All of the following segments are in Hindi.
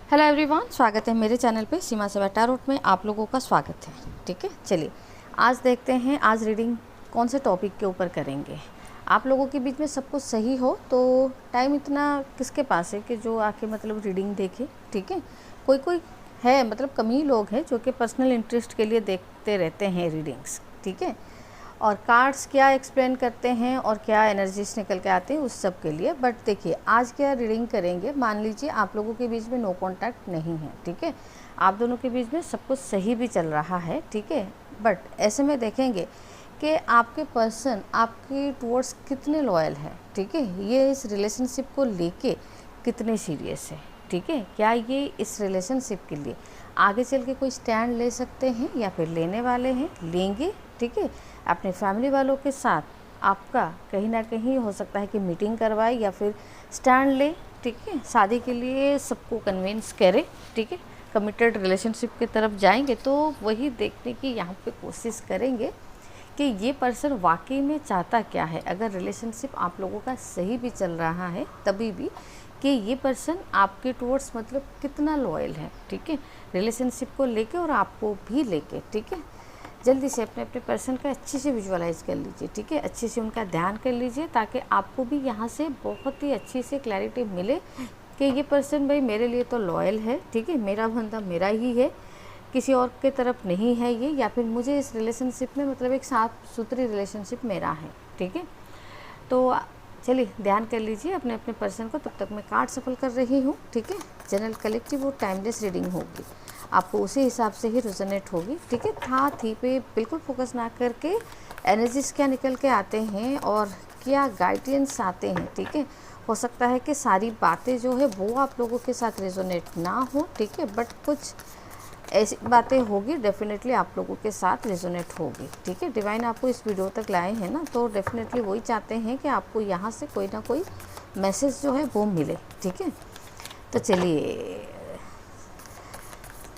हेलो एवरीवन, स्वागत है मेरे चैनल पे सीमा से टैरोट में आप लोगों का स्वागत है। ठीक है, चलिए आज देखते हैं आज रीडिंग कौन से टॉपिक के ऊपर करेंगे। आप लोगों के बीच में सब कुछ सही हो तो टाइम इतना किसके पास है कि जो आके मतलब रीडिंग देखे। ठीक है, कोई कोई है मतलब कम ही लोग हैं जो कि पर्सनल इंटरेस्ट के लिए देखते रहते हैं रीडिंग्स। ठीक है, और कार्ड्स क्या एक्सप्लेन करते हैं और क्या एनर्जीज निकल के आते हैं उस सब के लिए। बट देखिए आज क्या रीडिंग करेंगे, मान लीजिए आप लोगों के बीच में नो कांटेक्ट नहीं है। ठीक है, आप दोनों के बीच में सब कुछ सही भी चल रहा है। ठीक है, बट ऐसे में देखेंगे कि आपके पर्सन आपके टुवर्ड्स कितने लॉयल है। ठीक है, ये इस रिलेशनशिप को लेके कितने सीरियस है। ठीक है, क्या ये इस रिलेशनशिप के लिए आगे चल के कोई स्टैंड ले सकते हैं या फिर लेने वाले हैं, लेंगे। ठीक है, अपने फैमिली वालों के साथ आपका कहीं ना कहीं हो सकता है कि मीटिंग करवाए या फिर स्टैंड ले। ठीक है, शादी के लिए सबको कन्विंस करे। ठीक है, कमिटेड रिलेशनशिप की तरफ जाएंगे तो वही देखने की यहाँ पे कोशिश करेंगे कि ये पर्सन वाकई में चाहता क्या है। अगर रिलेशनशिप आप लोगों का सही भी चल रहा है तभी भी कि ये पर्सन आपके टुवर्ड्स मतलब कितना लॉयल है। ठीक है, रिलेशनशिप को लेके और आपको भी लेके। ठीक है, जल्दी से अपने अपने पर्सन का अच्छे से विजुअलाइज कर लीजिए। ठीक है, अच्छे से उनका ध्यान कर लीजिए ताकि आपको भी यहाँ से बहुत ही अच्छी से क्लैरिटी मिले कि ये पर्सन भाई मेरे लिए तो लॉयल है। ठीक है, मेरा बंदा मेरा ही है, किसी और के तरफ नहीं है ये, या फिर मुझे इस रिलेशनशिप में मतलब एक साफ सुथरी रिलेशनशिप मेरा है। ठीक है, तो चलिए ध्यान कर लीजिए अपने अपने पर्सन को। तब तक मैं कार्ड सफल कर रही हूँ। ठीक है, जनरल कलेक्टिव और टाइमलेस रीडिंग होगी, आपको उसी हिसाब से ही रेजोनेट होगी। ठीक है, था थी पे बिल्कुल फोकस ना करके एनर्जीज क्या निकल के आते हैं और क्या गाइडेंस आते हैं। ठीक है, हो सकता है कि सारी बातें जो है वो आप लोगों के साथ रेजोनेट ना हो। ठीक है, बट कुछ ऐसी बातें होगी डेफिनेटली आप लोगों के साथ रेजोनेट होगी। ठीक है, डिवाइन आपको इस वीडियो तक लाए हैं ना, तो डेफिनेटली वही चाहते हैं कि आपको यहाँ से कोई ना कोई मैसेज जो है वो मिले। ठीक है, तो चलिए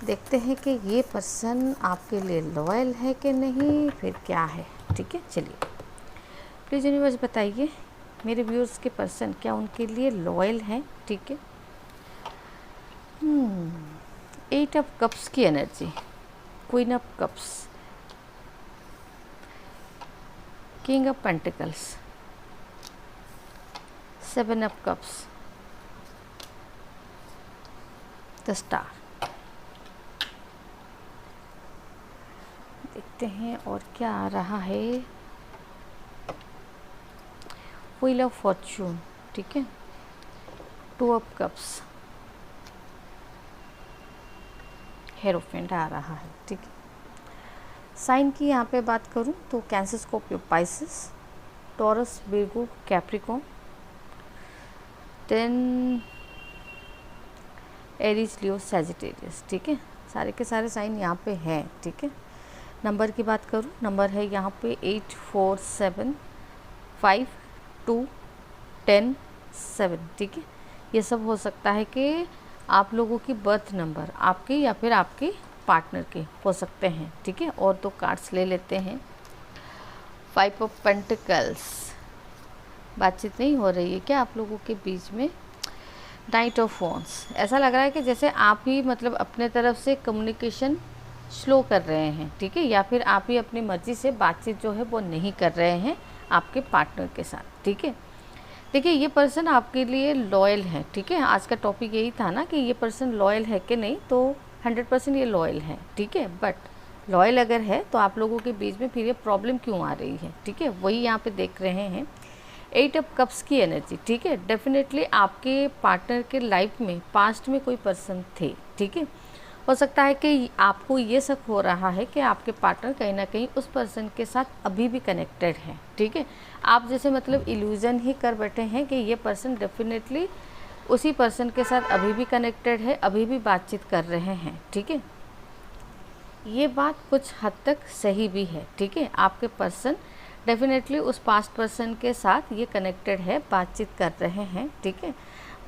देखते हैं कि ये पर्सन आपके लिए लॉयल है कि नहीं, फिर क्या है। ठीक है, चलिए प्लीज़ यूनिवर्स बताइए मेरे व्यूअर्स के पर्सन क्या उनके लिए लॉयल हैं। ठीक है, 8 ऑफ कप्स की energy, queen of cups, king of pentacles, 7 of cups, the star. देखते हैं और क्या आ रहा है। व्हील ऑफ फॉर्च्यून, ठीक है, 2 ऑफ कप्स, हेरोफेंट आ रहा है। ठीक है, साइन की यहाँ पे बात करूँ तो cancer, Scorpio, Pisces, Taurus, Virgo, Capricorn, 10 Aries, Leo, Sagittarius. ठीक है, सारे के सारे साइन यहाँ पे हैं। ठीक है, नंबर की बात करूँ, नंबर है यहाँ पे 8 4 7 5 2 10 7। ठीक है, ये सब हो सकता है कि आप लोगों की बर्थ नंबर आपके या फिर आपके पार्टनर के हो सकते हैं। ठीक है, और 2 कार्ड्स ले लेते हैं। 5 ऑफ पेंटिकल्स, बातचीत नहीं हो रही है क्या आप लोगों के बीच में। नाइट ऑफ फोन्स, ऐसा लग रहा है कि जैसे आप ही मतलब अपने तरफ से कम्युनिकेशन स्लो कर रहे हैं। ठीक है, या फिर आप ही अपनी मर्ज़ी से बातचीत जो है वो नहीं कर रहे हैं आपके पार्टनर के साथ। ठीक है, देखिए ये पर्सन आपके लिए लॉयल है। ठीक है, आज का टॉपिक यही था ना कि ये पर्सन लॉयल है कि नहीं, तो 100% ये लॉयल है। ठीक है, बट लॉयल अगर है तो आप लोगों के बीच में फिर ये प्रॉब्लम क्यों आ रही है। ठीक है, वही यहाँ पे देख रहे हैं। 8 ऑफ कप्स की एनर्जी, ठीक है, डेफिनेटली आपके पार्टनर के लाइफ में पास्ट में कोई पर्सन थे। ठीक है, हो सकता है कि आपको ये शक हो रहा है कि आपके पार्टनर कहीं ना कहीं उस पर्सन के साथ अभी भी कनेक्टेड है। ठीक है, आप जैसे मतलब इल्यूजन ही कर बैठे हैं कि ये पर्सन डेफिनेटली उसी पर्सन के साथ अभी भी कनेक्टेड है, अभी भी बातचीत कर रहे हैं। ठीक है, ये बात कुछ हद तक सही भी है। ठीक है, आपके पर्सन डेफिनेटली उस पास्ट पर्सन के साथ ये कनेक्टेड है, बातचीत कर रहे हैं। ठीक है,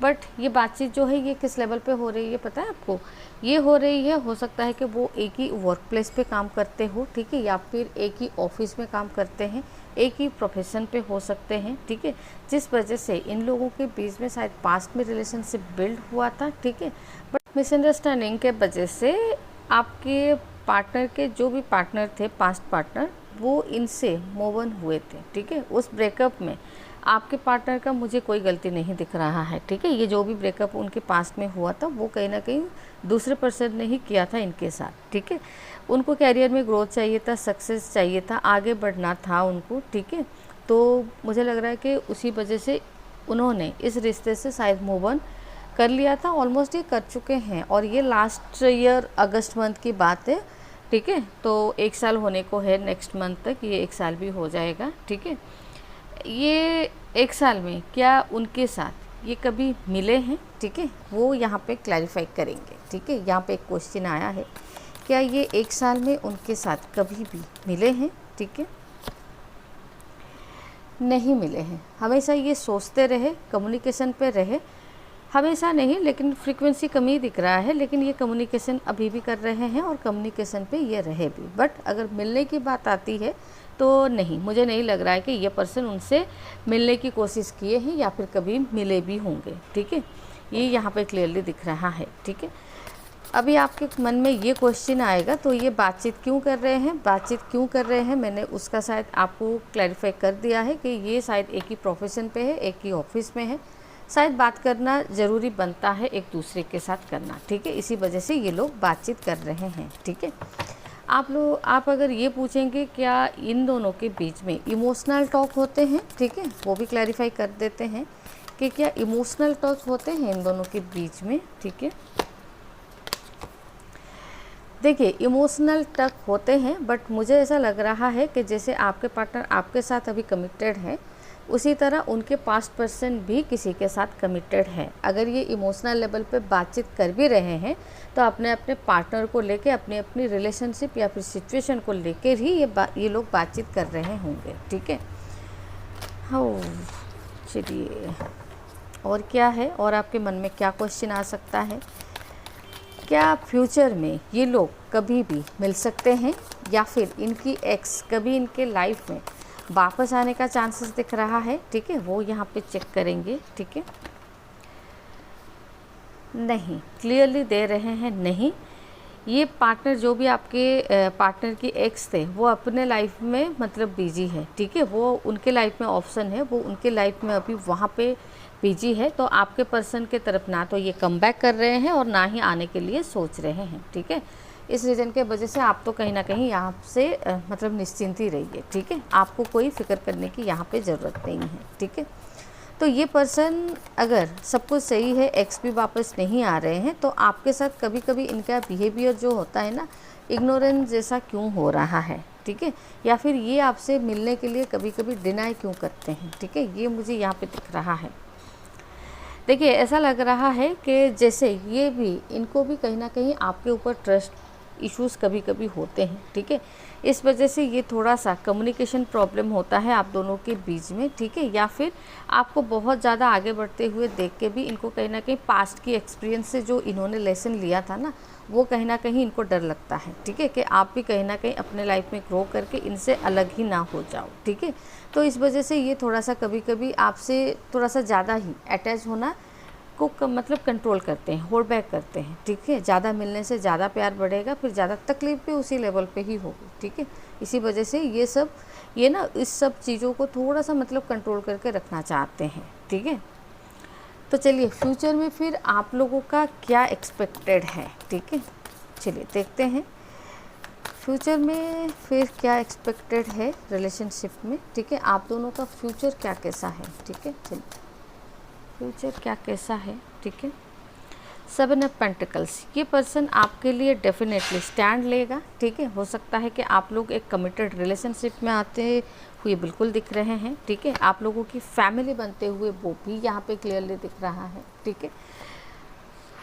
बट ये बातचीत जो है ये किस लेवल पे हो रही है पता है आपको, ये हो रही है, हो सकता है कि वो एक ही वर्क प्लेस पे काम करते हो। ठीक है, या फिर एक ही ऑफिस में काम करते हैं, एक ही प्रोफेशन पे हो सकते हैं। ठीक है, जिस वजह से इन लोगों के बीच में शायद पास्ट में रिलेशनशिप बिल्ड हुआ था। ठीक है, बट मिसअंडरस्टैंडिंग के वजह से आपके पार्टनर के जो भी पार्टनर थे, पास्ट पार्टनर, वो इनसे मूव ऑन हुए थे, ठीक है। उस ब्रेकअप में आपके पार्टनर का मुझे कोई गलती नहीं दिख रहा है, ठीक है। ये जो भी ब्रेकअप उनके पास्ट में हुआ था वो कहीं ना कहीं दूसरे पर्सन ने ही किया था इनके साथ, ठीक है। उनको कैरियर में ग्रोथ चाहिए था, सक्सेस चाहिए था, आगे बढ़ना था उनको, ठीक है। तो मुझे लग रहा है कि उसी वजह से उन्होंने इस रिश्ते से शायद मूव ऑन कर लिया था। ऑलमोस्ट ये कर चुके हैं और ये लास्ट ईयर अगस्त मंथ की बात है, ठीक है। तो 1 साल होने को है, नेक्स्ट मंथ तक ये 1 साल भी हो जाएगा, ठीक है। ये 1 साल में क्या उनके साथ ये कभी मिले हैं, ठीक है, वो यहाँ पे क्लैरिफाई करेंगे, ठीक है। यहाँ पे एक क्वेश्चन आया है, क्या ये 1 साल में उनके साथ कभी भी मिले हैं, ठीक है। नहीं मिले हैं। हमेशा ये सोचते रहे, कम्युनिकेशन पे रहे, हमेशा नहीं लेकिन फ्रीक्वेंसी कमी दिख रहा है, लेकिन ये कम्युनिकेशन अभी भी कर रहे हैं और कम्युनिकेशन पे ये रहे भी। बट अगर मिलने की बात आती है तो नहीं, मुझे नहीं लग रहा है कि ये पर्सन उनसे मिलने की कोशिश किए हैं या फिर कभी मिले भी होंगे, ठीक है। ये यहाँ पे क्लियरली दिख रहा है, ठीक है। अभी आपके मन में ये क्वेश्चन आएगा तो ये बातचीत क्यों कर रहे हैं, बातचीत क्यों कर रहे हैं, मैंने उसका शायद आपको क्लैरिफाई कर दिया है कि ये शायद एक ही प्रोफेशन पे है, एक ही ऑफिस में है, शायद बात करना ज़रूरी बनता है एक दूसरे के साथ करना, ठीक है। इसी वजह से ये लोग बातचीत कर रहे हैं, ठीक है। आप अगर ये पूछेंगे क्या इन दोनों के बीच में इमोशनल टॉक होते हैं, ठीक है, वो भी क्लैरिफाई कर देते हैं कि क्या इमोशनल टॉक होते हैं इन दोनों के बीच में, ठीक है। देखिए, इमोशनल टच होते हैं, बट मुझे ऐसा लग रहा है कि जैसे आपके पार्टनर आपके साथ अभी कमिटेड है, उसी तरह उनके पास्ट पर्सन भी किसी के साथ कमिटेड है। अगर ये इमोशनल लेवल पे बातचीत कर भी रहे हैं तो अपने अपने पार्टनर को लेके, अपनी अपनी रिलेशनशिप या फिर सिचुएशन को लेकर ही ये लोग बातचीत कर रहे होंगे, ठीक है। हाँ, चलिए, और क्या है, और आपके मन में क्या क्वेश्चन आ सकता है। क्या फ्यूचर में ये लोग कभी भी मिल सकते हैं या फिर इनकी एक्स कभी इनके लाइफ में वापस आने का चांसेस दिख रहा है, ठीक है, वो यहाँ पे चेक करेंगे, ठीक है। नहीं, क्लियरली दे रहे हैं नहीं। ये पार्टनर जो भी आपके पार्टनर की एक्स थे वो अपने लाइफ में मतलब बिजी है, ठीक है। वो उनके लाइफ में ऑप्शन है, वो उनके लाइफ में अभी वहाँ पे बिजी है। तो आपके पर्सन के तरफ ना तो ये कम बैक कर रहे हैं और ना ही आने के लिए सोच रहे हैं, ठीक है। इस रीज़न के वजह से आप तो कहीं ना कहीं यहाँ से मतलब निश्चिंत ही रहिए, ठीक है। आपको कोई फिक्र करने की यहाँ पे ज़रूरत नहीं है, ठीक है। तो ये पर्सन अगर सब कुछ सही है, एक्स भी वापस नहीं आ रहे हैं, तो आपके साथ कभी कभी इनका बिहेवियर जो होता है ना, इग्नोरेंस जैसा क्यों हो रहा है, ठीक है, या फिर ये आपसे मिलने के लिए कभी कभी डिनाई क्यों करते हैं, ठीक है, ये मुझे यहाँ पे दिख रहा है। देखिए, ऐसा लग रहा है कि जैसे ये भी, इनको भी कहीं ना कहीं आपके ऊपर ट्रस्ट इश्यूज़ कभी कभी होते हैं, ठीक है। इस वजह से ये थोड़ा सा कम्युनिकेशन प्रॉब्लम होता है आप दोनों के बीच में, ठीक है। या फिर आपको बहुत ज़्यादा आगे बढ़ते हुए देख के भी इनको कहीं ना कहीं पास्ट की एक्सपीरियंस से जो इन्होंने लेसन लिया था ना, वो कहीं ना कहीं इनको डर लगता है, ठीक है, कि आप भी कहीं ना कहीं अपने लाइफ में ग्रो करके इनसे अलग ही ना हो जाओ, ठीक है। तो इस वजह से ये थोड़ा सा कभी कभी आपसे थोड़ा सा ज़्यादा ही अटैच होना को मतलब कंट्रोल करते हैं, होल्ड बैक करते हैं, ठीक है। ज़्यादा मिलने से ज़्यादा प्यार बढ़ेगा, फिर ज़्यादा तकलीफ भी उसी लेवल पे ही होगी, ठीक है। इसी वजह से ये ना इस सब चीज़ों को थोड़ा सा मतलब कंट्रोल करके रखना चाहते हैं, ठीक है। तो चलिए, फ्यूचर में फिर आप लोगों का क्या एक्सपेक्टेड है, ठीक है। चलिए देखते हैं फ्यूचर में फिर क्या एक्सपेक्टेड है रिलेशनशिप में, ठीक है। आप दोनों का फ्यूचर क्या कैसा है, ठीक है। चलिए, फ्यूचर क्या कैसा है, ठीक है। 7 ऑफ पेंटिकल्स, ये पर्सन आपके लिए डेफिनेटली स्टैंड लेगा, ठीक है। हो सकता है कि आप लोग एक कमिटेड रिलेशनशिप में आते हुए बिल्कुल दिख रहे हैं, ठीक है। आप लोगों की फैमिली बनते हुए वो भी यहाँ पे क्लियरली दिख रहा है, ठीक है।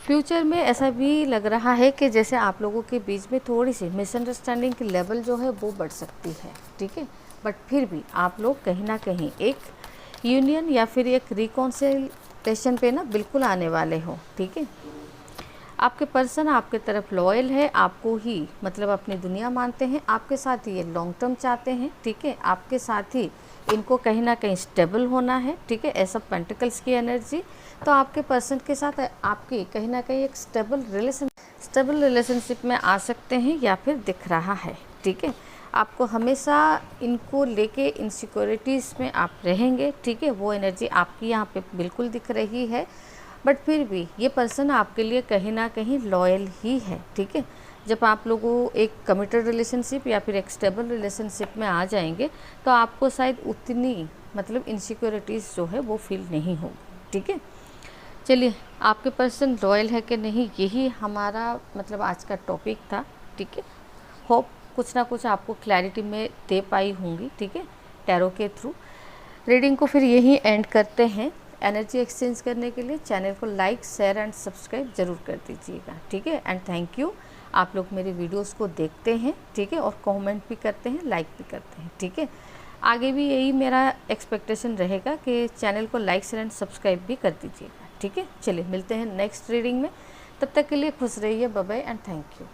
फ्यूचर में ऐसा भी लग रहा है कि जैसे आप लोगों के बीच में थोड़ी सी मिसअंडरस्टैंडिंग की लेवल जो है वो बढ़ सकती है, ठीक है। बट फिर भी आप लोग कहीं ना कहीं एक यूनियन या फिर एक रिकॉन्सिलिएशन पे ना बिल्कुल आने वाले हो, ठीक है। आपके पर्सन आपके तरफ लॉयल है, आपको ही मतलब अपनी दुनिया मानते हैं, आपके साथ ही ये लॉन्ग टर्म चाहते हैं, ठीक है। आपके साथ ही इनको कहीं ना कहीं स्टेबल होना है, ठीक है। एस ऑफ पेंटिकल्स की एनर्जी, तो आपके पर्सन के साथ आपकी कहीं ना कहीं एक स्टेबल रिलेशनशिप में आ सकते हैं या फिर दिख रहा है, ठीक है। आपको हमेशा इनको लेके इनसिक्योरिटीज़ में आप रहेंगे, ठीक है। वो एनर्जी आपकी यहाँ पे बिल्कुल दिख रही है, बट फिर भी ये पर्सन आपके लिए कहीं ना कहीं लॉयल ही है, ठीक है। जब आप लोगों एक कमिटेड रिलेशनशिप या फिर एक स्टेबल रिलेशनशिप में आ जाएंगे तो आपको शायद उतनी मतलब इनसिक्योरिटीज़ जो है वो फील नहीं होगी, ठीक है। चलिए, आपके पर्सन लॉयल है कि नहीं, यही हमारा मतलब आज का टॉपिक था, ठीक है। होप कुछ ना कुछ आपको क्लैरिटी में दे पाई होंगी, ठीक है, टैरो के थ्रू। रीडिंग को फिर यहीं एंड करते हैं। एनर्जी एक्सचेंज करने के लिए चैनल को लाइक, शेयर एंड सब्सक्राइब ज़रूर कर दीजिएगा, ठीक है। एंड थैंक यू, आप लोग मेरे वीडियोस को देखते हैं, ठीक है, और कमेंट भी करते हैं, लाइक भी करते हैं, ठीक है। आगे भी यही मेरा एक्सपेक्टेशन रहेगा कि चैनल को लाइक, शेयर एंड सब्सक्राइब भी कर दीजिएगा, ठीक है। चलिए मिलते हैं नेक्स्ट रीडिंग में, तब तक के लिए खुश रहिए, bye bye and thank you.